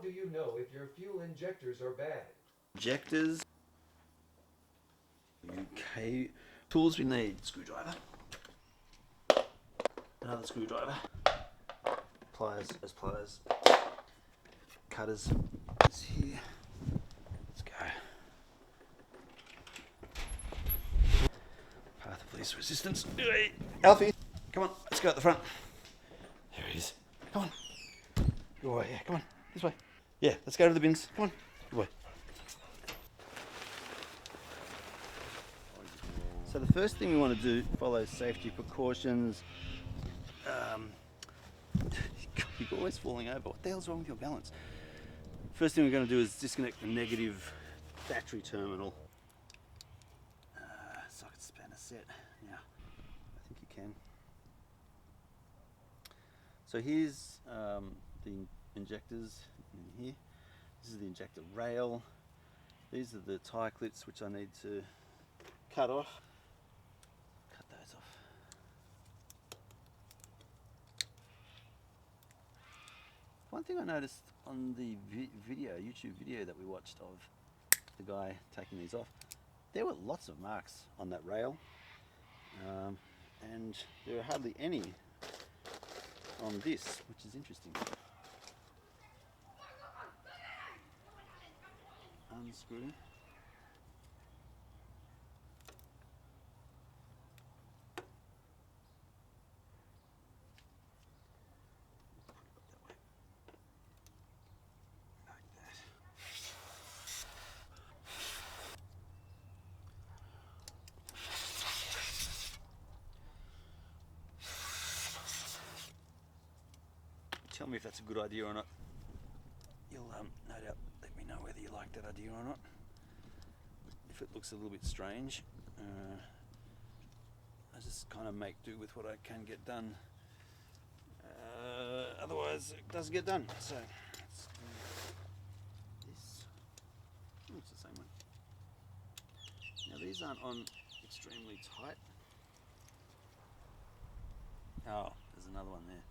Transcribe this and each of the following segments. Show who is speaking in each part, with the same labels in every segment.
Speaker 1: do you know if your fuel injectors are bad?
Speaker 2: Injectors. Okay. Tools we need: screwdriver, another screwdriver, pliers, those pliers, cutters. It's here. Let's go. Path of least resistance. Alfie, come on, let's go at the front. There he is. Come on. Good boy, yeah, come on. This way. Yeah, let's go to the bins. Come on. Good boy. So the first thing we want to do, follow safety precautions. You're always falling over. What the hell's wrong with your balance? First thing we're going to do is disconnect the negative battery terminal. Socket spanner set. Yeah, I think you can. So here's the injectors in here. This is the injector rail. These are the tie clips which I need to cut off. Cut those off. One thing I noticed on the YouTube video that we watched of the guy taking these off, there were lots of marks on that rail, and there are hardly any on this, which is interesting. Unscrew. Tell me if that's a good idea or not. You'll no doubt let me know whether you like that idea or not. If it looks a little bit strange, I just kind of make do with what I can get done. Otherwise, it doesn't get done. So let's do this. Oh, it's the same one. Now these aren't on extremely tight. Oh, there's another one there.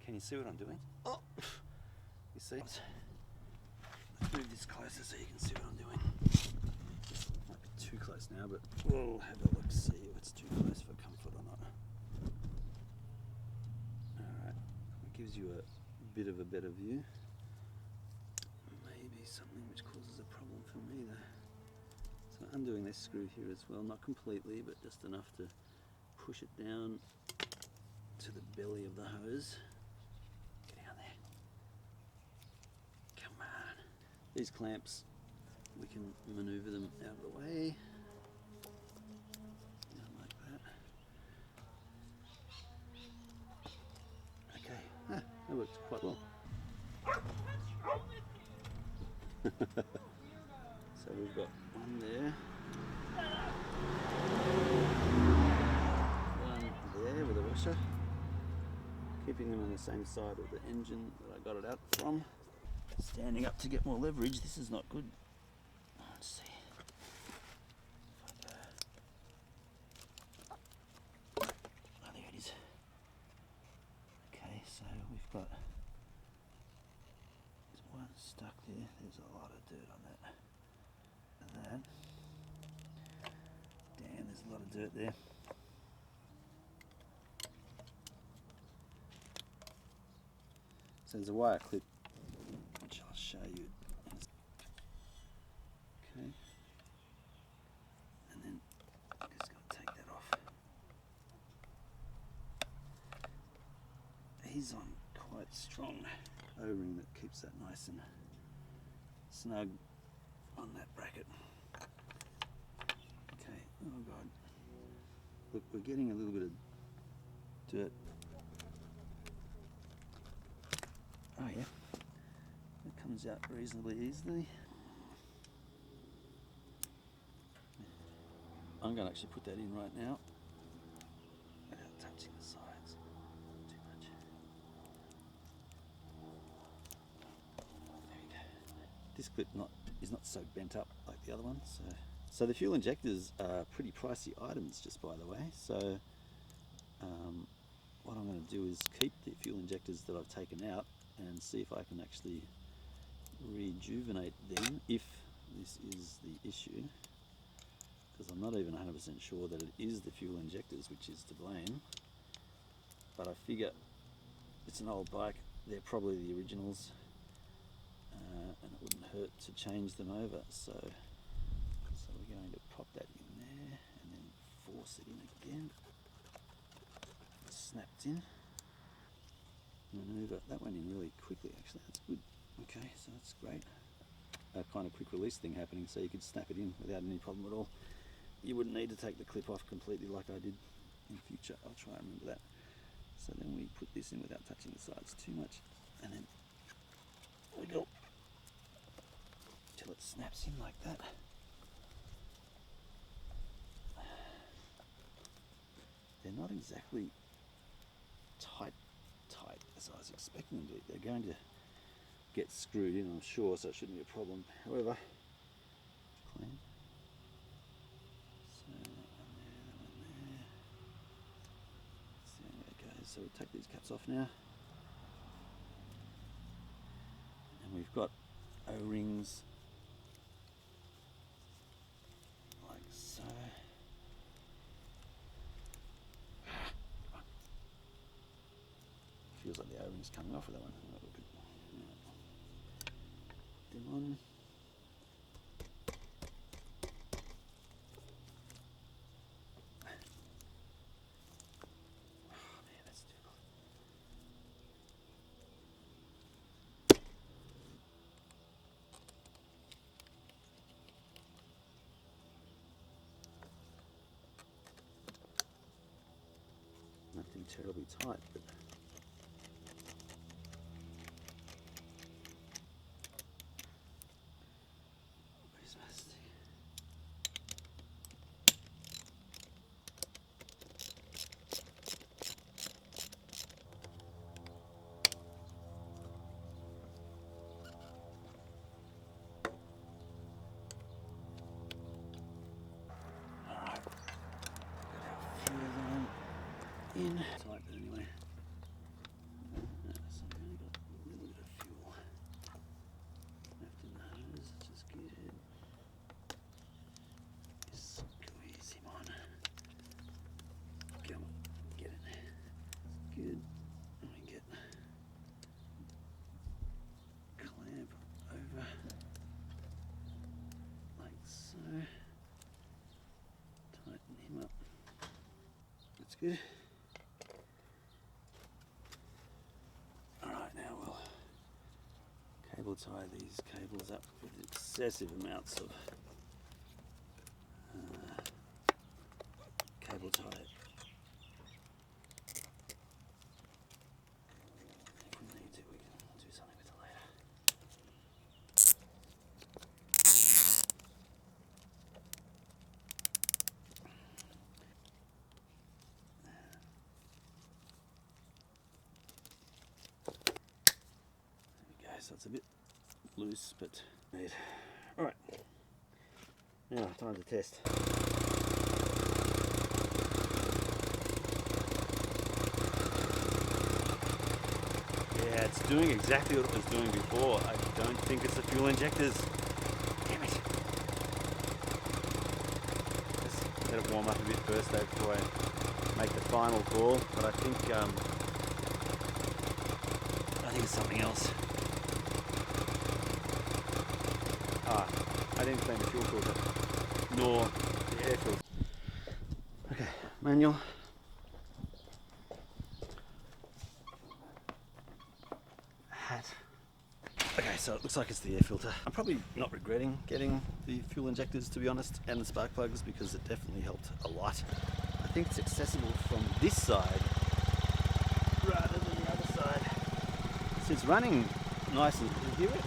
Speaker 2: Can you see what I'm doing? Oh, you see? Let's move this closer so you can see what I'm doing. Might be too close now, but we'll have a look, see if it's too close for comfort or not. Alright, it gives you a bit of a better view. Maybe something which causes a problem for me though. So undoing this screw here as well, not completely, but just enough to push it down to the belly of the hose. These clamps, we can maneuver them out of the way, like that. Okay, that works quite well. So we've got one there, one there with a washer, keeping them on the same side of the engine that I got it out from. Standing up to get more leverage, this is not good. Let's see. Oh, there it is. Okay, so we've got, there's one stuck there. There's a lot of dirt on that. And that. Damn, there's a lot of dirt there. So there's a wire clip, which I'll show you. Okay. And then I'm just going to take that off. He's on quite strong O-ring that keeps that nice and snug on that bracket. Okay, oh god. Look, we're getting a little bit of dirt. Oh yeah, it comes out reasonably easily. I'm going to actually put that in right now without touching the sides too much. There we go. This clip is not so bent up like the other one, so So the fuel injectors are pretty pricey items, just by the way. So what I'm going to do is keep the fuel injectors that I've taken out and see if I can actually rejuvenate them if this is the issue, because I'm not even 100% sure that it is the fuel injectors which is to blame, but I figure it's an old bike, they're probably the originals, and it wouldn't hurt to change them over. So we're going to pop that in there and then force it in again. Snapped in. Maneuver that went in really quickly, actually. That's good. Okay, so that's great. A kind of quick release thing happening, so you could snap it in without any problem at all. You wouldn't need to take the clip off completely like I did in future. I'll try and remember that. So then we put this in without touching the sides too much, and then wiggle till it snaps in like that. They're not exactly tight as I was expecting them to be. They're going to get screwed in, I'm sure, so it shouldn't be a problem. However, clean. So that one there. See how it goes. So we'll take these caps off now. And we've got O-rings like so. Feels like the O-ring's coming off with that one. Them on. Oh man, that's difficult. Nothing terribly tight, but in. Tight, but anyway. So we've only got a little bit of fuel left in the hose, which is good. Squeeze him on. Come on, get it. Good. And we get clamp over like so. Tighten him up. That's good. Cable tie these cables up with excessive amounts of cable tie. If we need to, we can do something with it later. There we go, so it's a bit loose, but neat. Alright, now time to test. Yeah, it's doing exactly what it was doing before. I don't think it's the fuel injectors. Damn it. Let's let it warm up a bit first though before I make the final call, but I think it's something else. I didn't clean the fuel filter, nor the air filter. Okay, manual. Hat. Okay, so it looks like it's the air filter. I'm probably not regretting getting the fuel injectors, to be honest, and the spark plugs, because it definitely helped a lot. I think it's accessible from this side rather than the other side. So it's running nice and, you hear it?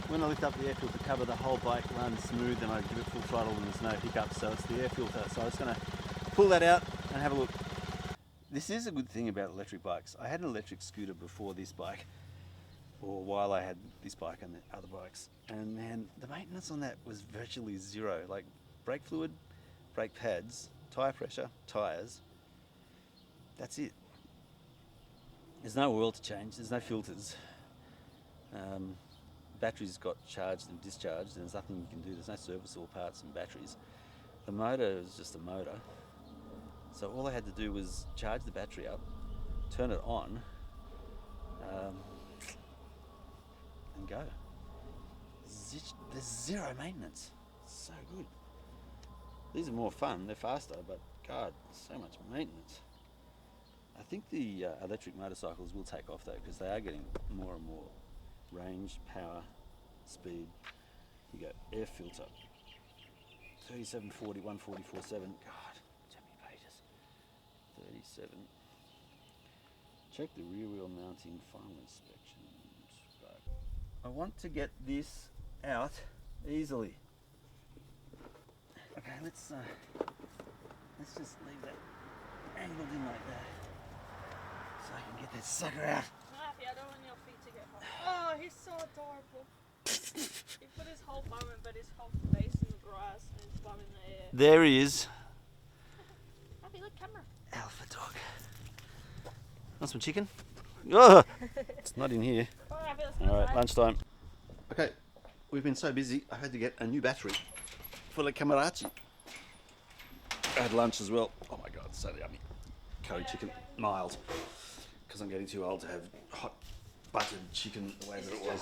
Speaker 2: When I lift up the air filter cover, the whole bike runs smooth and I give it full throttle and there's no hiccups, so it's the air filter. So I'm just going to pull that out and have a look. This is a good thing about electric bikes. I had an electric scooter before this bike, or while I had this bike and the other bikes, and man, the maintenance on that was virtually zero. Like brake fluid, brake pads, tyre pressure, tyres. That's it. There's no oil to change, there's no filters. Batteries got charged and discharged, and there's nothing you can do. There's no serviceable parts and batteries. The motor is just a motor. So all I had to do was charge the battery up, turn it on, and go. There's zero maintenance. It's so good. These are more fun, they're faster, but God, so much maintenance. I think the electric motorcycles will take off though, because they are getting more and more range, power, speed. You go air filter, 3740, 144.7. God, so many pages. 37. Check the rear wheel mounting, final inspections. Right. I want to get this out easily. Okay, let's just leave that angled in like that, so I can get that sucker out.
Speaker 3: Happy, I don't want your feet to get hot. Oh, he's so adorable. He put his whole bum in, but his whole face in the grass and his bum in the air.
Speaker 2: There he is.
Speaker 3: Happy, look, camera.
Speaker 2: Alpha dog. Want some chicken? Oh, it's not in here.
Speaker 3: Oh, Happy, let's go
Speaker 2: All right,
Speaker 3: inside.
Speaker 2: lunchtime. Okay, we've been so busy, I had to get a new battery for the Camarachi. I had lunch as well. Oh my God, so yummy. Curry chicken, mild. Because I'm getting too old to have hot buttered chicken the way that it was.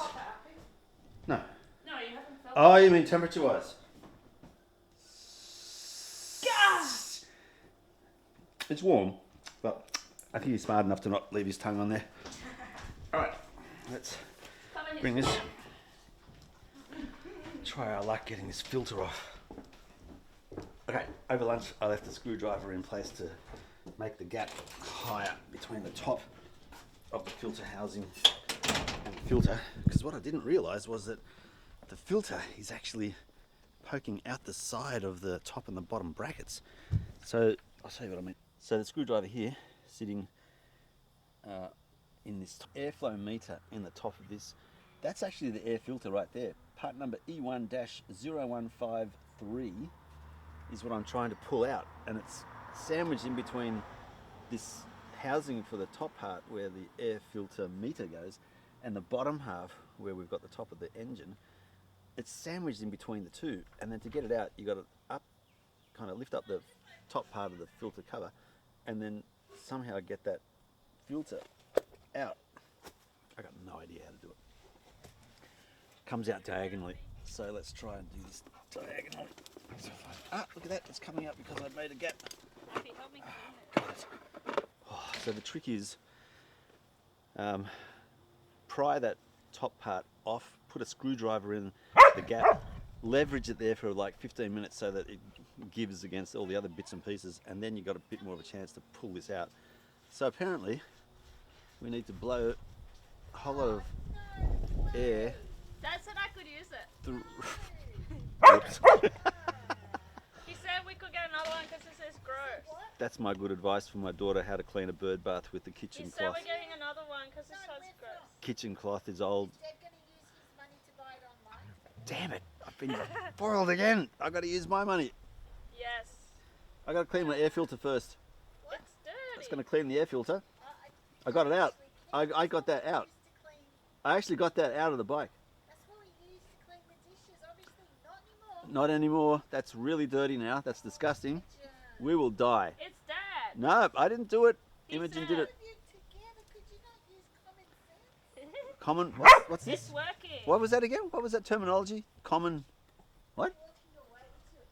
Speaker 2: No.
Speaker 3: No, you haven't felt
Speaker 2: Oh, you mean temperature-wise?
Speaker 3: Gas!
Speaker 2: It's warm, but I think he's smart enough to not leave his tongue on there. All right, let's bring this. Try our luck getting this filter off. Okay, over lunch I left the screwdriver in place to make the gap higher between the top of the filter housing and the filter, because what I didn't realise was that the filter is actually poking out the side of the top and the bottom brackets. So I'll show you what I mean. So the screwdriver here sitting in this airflow meter in the top of this, that's actually the air filter right there. Part number E1-0153 is what I'm trying to pull out, and it's sandwiched in between this housing for the top part where the air filter meter goes and the bottom half where we've got the top of the engine. It's sandwiched in between the two, and then to get it out you got to kind of lift up the top part of the filter cover and then somehow get that filter out. I got no idea how to do it. Comes out diagonally, so let's try and do this diagonally. Ah, look at that, it's coming out because I made a gap.
Speaker 3: Happy, help me clean it.
Speaker 2: Oh, so the trick is pry that top part off, put a screwdriver in the gap, leverage it there for like 15 minutes so that it gives against all the other bits and pieces, and then you've got a bit more of a chance to pull this out. So apparently we need to blow a whole lot of air
Speaker 3: Dad said I could use it.
Speaker 2: through.
Speaker 3: He said we could get another one because this is gross.
Speaker 2: That's my good advice for my daughter, how to clean a bird bath with the
Speaker 3: He
Speaker 2: kitchen
Speaker 3: said
Speaker 2: cloth.
Speaker 3: we're getting another one because this one's gross.
Speaker 2: Kitchen cloth is old.
Speaker 4: Dad gonna use his money to buy it online?
Speaker 2: Damn it, I've been foiled again. I've got to use my money.
Speaker 3: Yes.
Speaker 2: I got to clean my air filter first.
Speaker 3: It's dirty.
Speaker 2: It's going to clean the air filter. I got it out. I got that out. I actually got that out of the bike.
Speaker 4: That's what we use to clean the dishes, obviously not anymore.
Speaker 2: Not anymore. That's really dirty now. That's disgusting. We will die.
Speaker 3: It's Dad.
Speaker 2: No, I didn't do it.
Speaker 3: He
Speaker 2: Imogen
Speaker 3: said-
Speaker 2: did it.
Speaker 4: If you're together, could you not use common sense?
Speaker 2: Common. What's
Speaker 3: It's
Speaker 2: this?
Speaker 3: working.
Speaker 2: What was that again? What was that terminology? Common. What?
Speaker 4: Walking away with your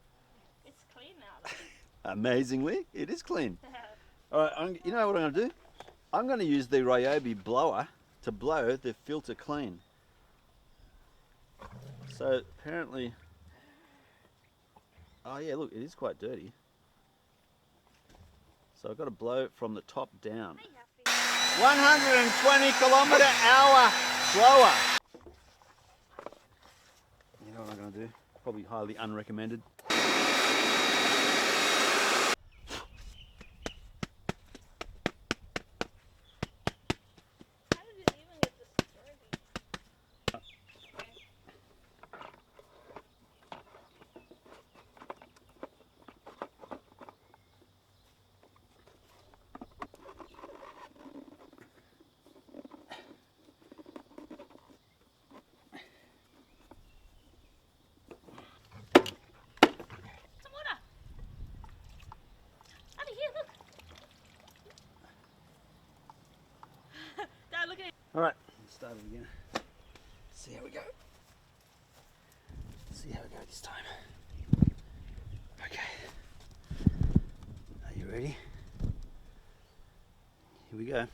Speaker 3: It's clean now. Though.
Speaker 2: Amazingly, it is clean. All right. You know what I'm going to do? I'm going to use the Ryobi blower to blow the filter clean. So apparently, oh yeah, look, it is quite dirty. So I've got to blow it from the top down. 120 km/h slower. You know what I'm going to do? Probably highly unrecommended. Alright, let's start it again. See how we go. See how we go this time. Okay. Are you ready? Here we go.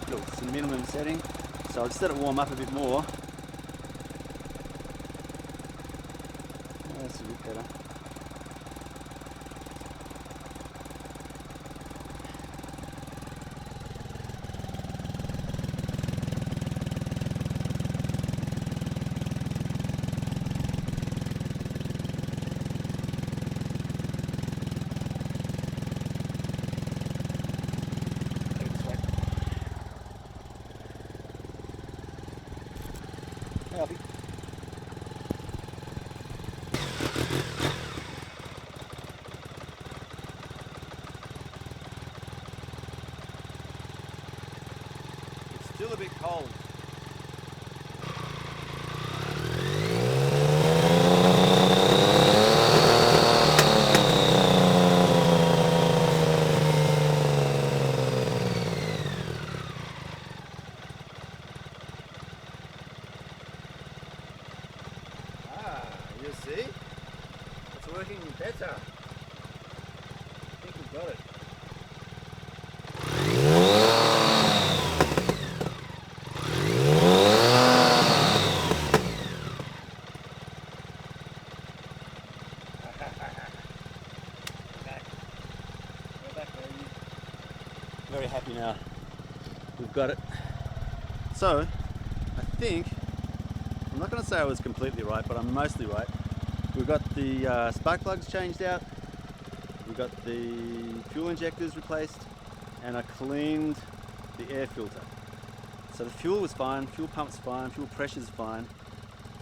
Speaker 2: Look, it's the minimum setting, so I'll just let it warm up a bit more. Oh, that's a bit better. Alfie. It's still a bit cold. You see? It's working better. I think we've got it. We're back, baby. Very happy now. We've got it. So, I think, I'm not going to say I was completely right, but I'm mostly right. We've got the spark plugs changed out, we've got the fuel injectors replaced, and I cleaned the air filter. So the fuel was fine, fuel pump's fine, fuel pressure's fine.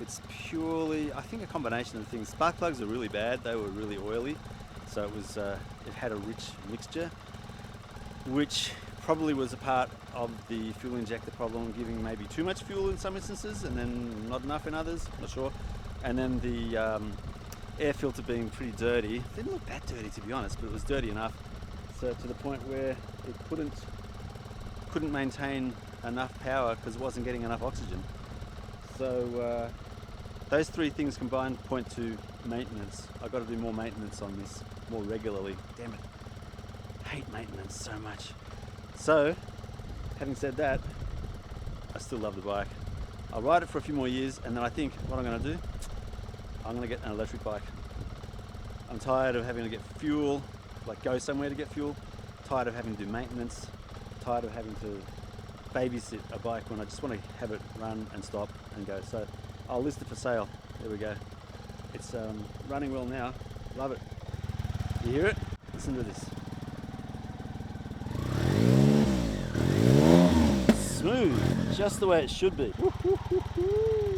Speaker 2: It's purely, I think, a combination of things. Spark plugs are really bad, they were really oily, so it was it had a rich mixture, which probably was a part of the fuel injector problem, giving maybe too much fuel in some instances and then not enough in others, not sure. And then the air filter being pretty dirty. It didn't look that dirty, to be honest, but it was dirty enough, so to the point where it couldn't maintain enough power because it wasn't getting enough oxygen. So those three things combined point to maintenance. I've got to do more maintenance on this more regularly. Damn it, I hate maintenance so much. So, having said that, I still love the bike. I'll ride it for a few more years, and then I think what I'm going to do, I'm going to get an electric bike. I'm tired of having to get fuel, like go somewhere to get fuel, tired of having to do maintenance, tired of having to babysit a bike when I just want to have it run and stop and go. So I'll list it for sale. There we go. It's running well now. Love it. You hear it? Listen to this. Smooth, just the way it should be. Woo, woo, woo, woo.